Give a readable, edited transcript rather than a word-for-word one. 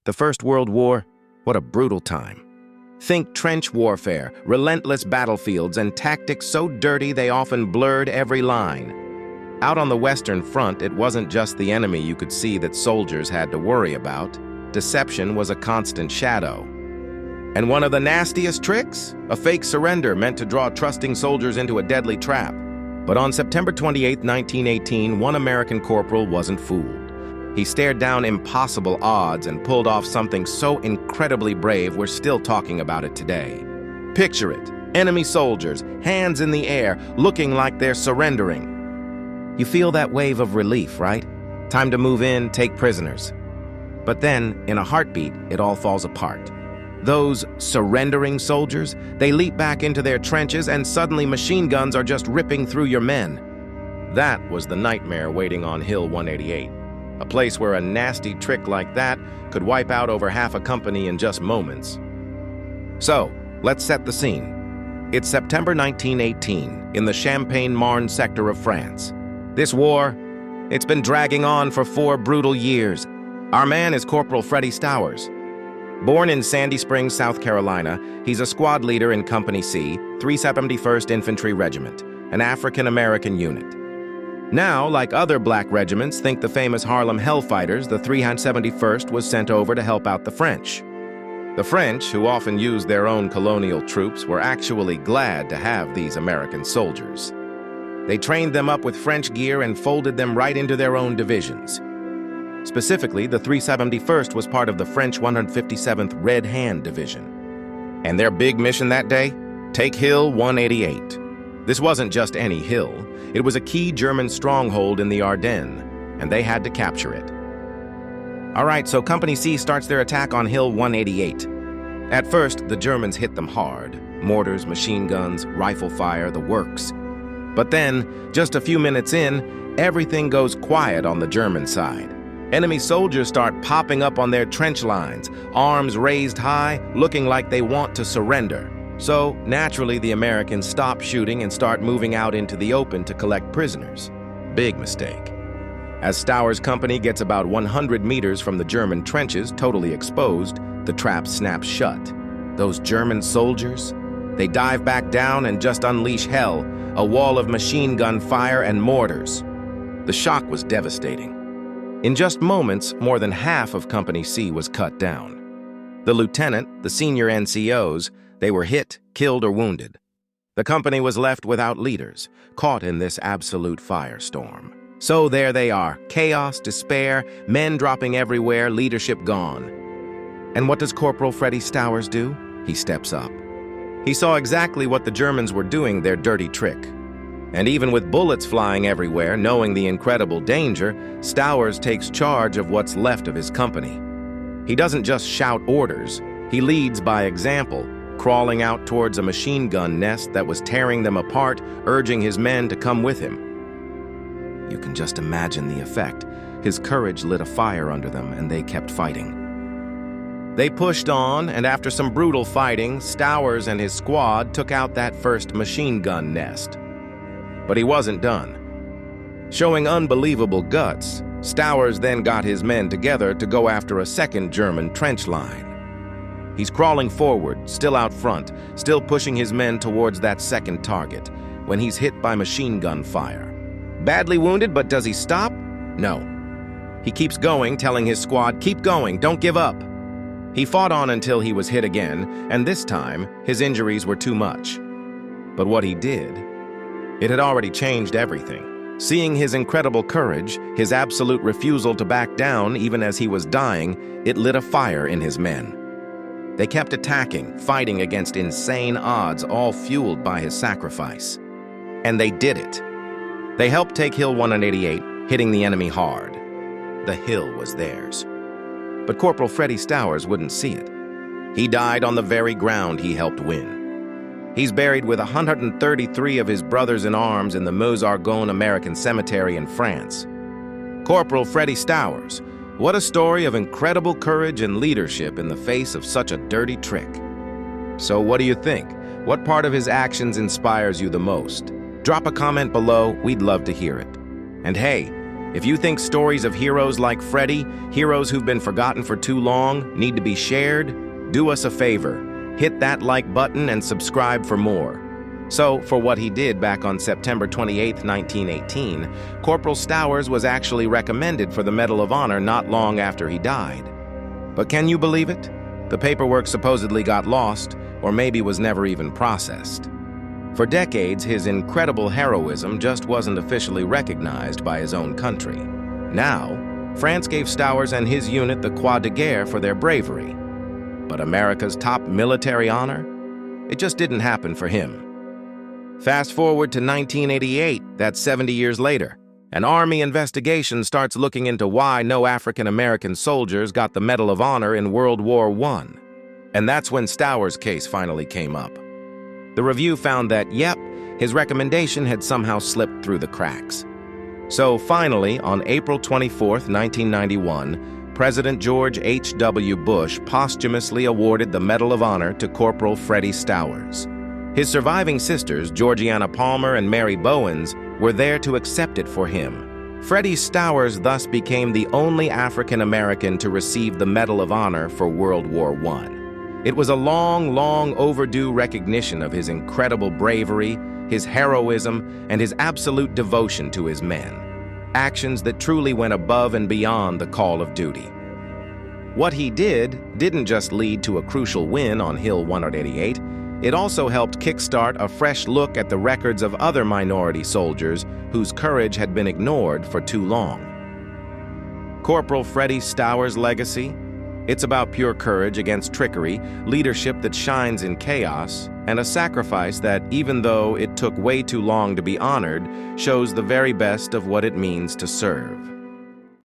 The First World War, what a brutal time. Think trench warfare, relentless battlefields, and tactics so dirty they often blurred every line. Out on the Western Front, it wasn't just the enemy you could see that soldiers had to worry about. Deception was a constant shadow. And one of the nastiest tricks? A fake surrender meant to draw trusting soldiers into a deadly trap. But on September 28, 1918, one American corporal wasn't fooled. He stared down impossible odds and pulled off something so incredibly brave we're still talking about it today. Picture it, enemy soldiers, hands in the air, looking like they're surrendering. You feel that wave of relief, right? Time to move in, take prisoners. But then, in a heartbeat, it all falls apart. Those surrendering soldiers, they leap back into their trenches and suddenly machine guns are just ripping through your men. That was the nightmare waiting on Hill 188. A place where a nasty trick like that could wipe out over half a company in just moments. So, let's set the scene. It's September 1918 in the Champagne-Marne sector of France. This war, it's been dragging on for 4 brutal years. Our man is Corporal Freddie Stowers. Born in Sandy Springs, South Carolina, he's a squad leader in Company C, 371st Infantry Regiment, an African-American unit. Now, like other black regiments, think the famous Harlem Hellfighters, the 371st was sent over to help out the French. The French, who often used their own colonial troops, were actually glad to have these American soldiers. They trained them up with French gear and folded them right into their own divisions. Specifically, the 371st was part of the French 157th Red Hand Division. And their big mission that day? Take Hill 188. This wasn't just any hill. It was a key German stronghold in the Ardennes, and they had to capture it. All right, so Company C starts their attack on Hill 188. At first, the Germans hit them hard. Mortars, machine guns, rifle fire, the works. But then, just a few minutes in, everything goes quiet on the German side. Enemy soldiers start popping up on their trench lines, arms raised high, looking like they want to surrender. So, naturally, the Americans stop shooting and start moving out into the open to collect prisoners. Big mistake. As Stowers' company gets about 100 meters from the German trenches, totally exposed, the trap snaps shut. Those German soldiers, they dive back down and just unleash hell, a wall of machine gun fire and mortars. The shock was devastating. In just moments, more than half of Company C was cut down. The lieutenant, the senior NCOs, they were hit, killed, or wounded. The company was left without leaders, caught in this absolute firestorm. So there they are, chaos, despair, men dropping everywhere, leadership gone. And what does Corporal Freddie Stowers do? He steps up. He saw exactly what the Germans were doing, their dirty trick. And even with bullets flying everywhere, knowing the incredible danger, Stowers takes charge of what's left of his company. He doesn't just shout orders, he leads by example, crawling out towards a machine gun nest that was tearing them apart, urging his men to come with him. You can just imagine the effect. His courage lit a fire under them, and they kept fighting. They pushed on, and after some brutal fighting, Stowers and his squad took out that first machine gun nest. But he wasn't done. Showing unbelievable guts, Stowers then got his men together to go after a second German trench line. He's crawling forward, still out front, still pushing his men towards that second target, when he's hit by machine gun fire. Badly wounded, but does he stop? No. He keeps going, telling his squad, "Keep going, don't give up." He fought on until he was hit again, and this time, his injuries were too much. But what he did, it had already changed everything. Seeing his incredible courage, his absolute refusal to back down even as he was dying, it lit a fire in his men. They kept attacking, fighting against insane odds, all fueled by his sacrifice. And they did it. They helped take Hill 188, hitting the enemy hard. The hill was theirs. But Corporal Freddie Stowers wouldn't see it. He died on the very ground he helped win. He's buried with 133 of his brothers in arms in the Meuse-Argonne American Cemetery in France. Corporal Freddie Stowers, what a story of incredible courage and leadership in the face of such a dirty trick. So what do you think? What part of his actions inspires you the most? Drop a comment below, we'd love to hear it. And hey, If you think stories of heroes like Freddie, heroes who've been forgotten for too long, need to be shared, do us a favor. Hit that like button and subscribe for more. So, for what he did back on September 28, 1918, Corporal Stowers was actually recommended for the Medal of Honor not long after he died. But can you believe it? The paperwork supposedly got lost, or maybe was never even processed. For decades, his incredible heroism just wasn't officially recognized by his own country. Now, France gave Stowers and his unit the Croix de Guerre for their bravery. But America's top military honor? It just didn't happen for him. Fast forward to 1988, that's 70 years later. An Army investigation starts looking into why no African-American soldiers got the Medal of Honor in World War I. And that's when Stowers' case finally came up. The review found that, yep, his recommendation had somehow slipped through the cracks. So finally, on April 24, 1991, President George H.W. Bush posthumously awarded the Medal of Honor to Corporal Freddie Stowers. His surviving sisters, Georgiana Palmer and Mary Bowens, were there to accept it for him. Freddie Stowers thus became the only African-American to receive the Medal of Honor for World War I. It was a long, long overdue recognition of his incredible bravery, his heroism, and his absolute devotion to his men. Actions that truly went above and beyond the call of duty. What he didn't just lead to a crucial win on Hill 188, it also helped kickstart a fresh look at the records of other minority soldiers whose courage had been ignored for too long. Corporal Freddie Stowers' legacy? It's about pure courage against trickery, leadership that shines in chaos, and a sacrifice that, even though it took way too long to be honored, shows the very best of what it means to serve.